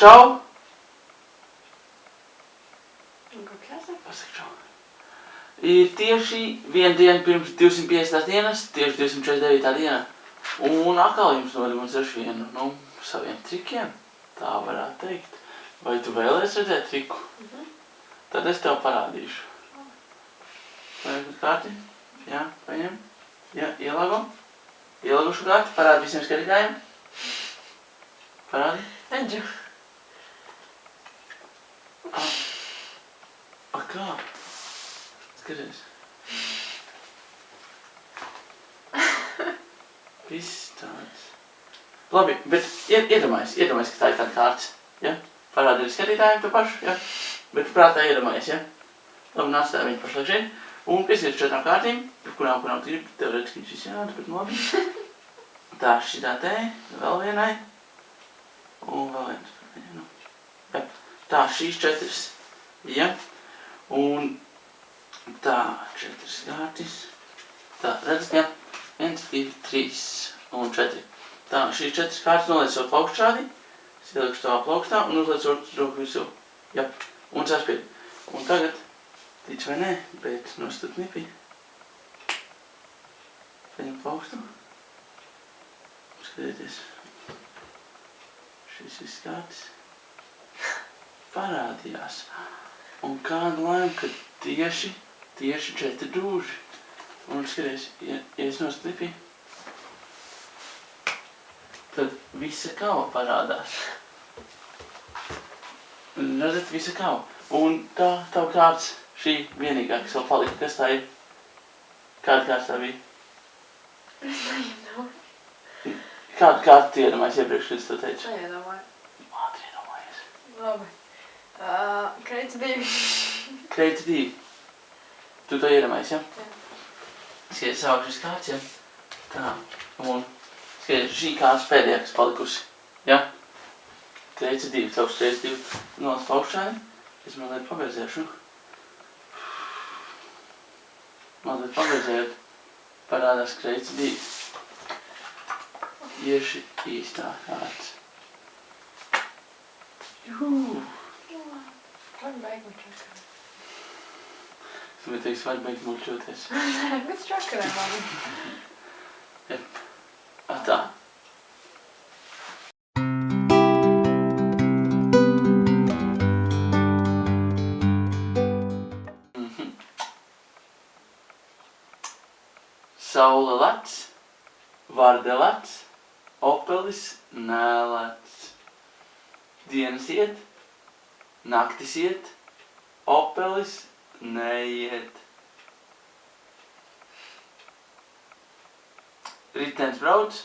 Čau! Un ko jāsaka? Pasaka čau. Ir tieši viena diena pirms 250. dienas, tieši 249. diena. Un atkal jums nodemonstrēšu vienu, saviem trikiem. Tā varētu teikt. Vai tu vēlies redzēt triku? Tad es tev parādīšu. Paņem karti. Jā, paņem. Jā, ielago. Ielagušu karti. Parādi visiem skatītājiem. Parādi. Edžu. Kā? Skaties. Viss tāds. Labi, bet iedomājies, ka tā ir tāda kārts. Ja? Parādi arī skatītājiem to pašu, ja? Bet prātā iedomājies, ja? Labi, nāc tā viņi pašlaik šeit. Un piesiet 4 kārtīm, par kurām gribi, teorētiski viņš viss jānāc, bet labi. Tā šitā te, vēl vienai. Un vēl viens. Ja? Tā, šīs 4. Ja? Un tā, 4 kārtis. Tā, redz, ja? 1, 2, 3 un 4. Tā, šīs 4 kārtas noliec savu plaukstu šādi. Es ielikšu tavā plaukstā un uzliec otru roku virsū. Ja, un saspied. Un tagad, tic vai nē, bet nostut nipi. Paņem plaukstu. Skatieties. Šis viss kārtis. Parādījās. Un kāda laime, ka tieši 4 dūži. Un skaties, ja es nostut nipi, tad visa kava parādās. Redzat, visa kava. Un tā tavu kārts, šī vienīgā, kas vēl palika. Kas tā ir? Kāda kārts tā bija? Es neiedomāju. Kādu kārtu tu iedomājies iepriekš, kad es to teicu? Neiedomāju. Ātri iedomājies. Labi. Kreits 2. Kreits 2. Tu to iedomājies, ja? Jā. Skaties, sāku šis kārts, ja? Tā. Un skaties, šī kārts pēdējā, kas palikusi. Ja? Kreits 2. Tavs kreits 2. Nolaic plaukšķāni. Es mazliet pabeidzēšu. Mazliet pabeidzējot. Parādās kreits 2. Tieši īstā kārts. Juhu! Var beigt muļķot. Tu man teiks, var beigt muļķoties. Nē, bet čakarē mani. Jep. Tā. Saule lec, varde lec, opelis nelec. Dienas iet, naktis iet, opelis neiet. Ritens brauc,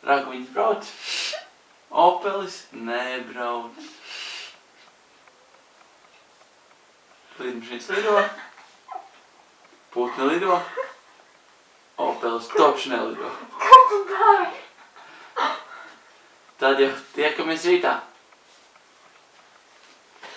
ragviņš brauc, opelis nebrauc. Lidmašīnas lido, putni lido, opelis topši nelido. Ko tu dari? Tad jau tiekamies rītā.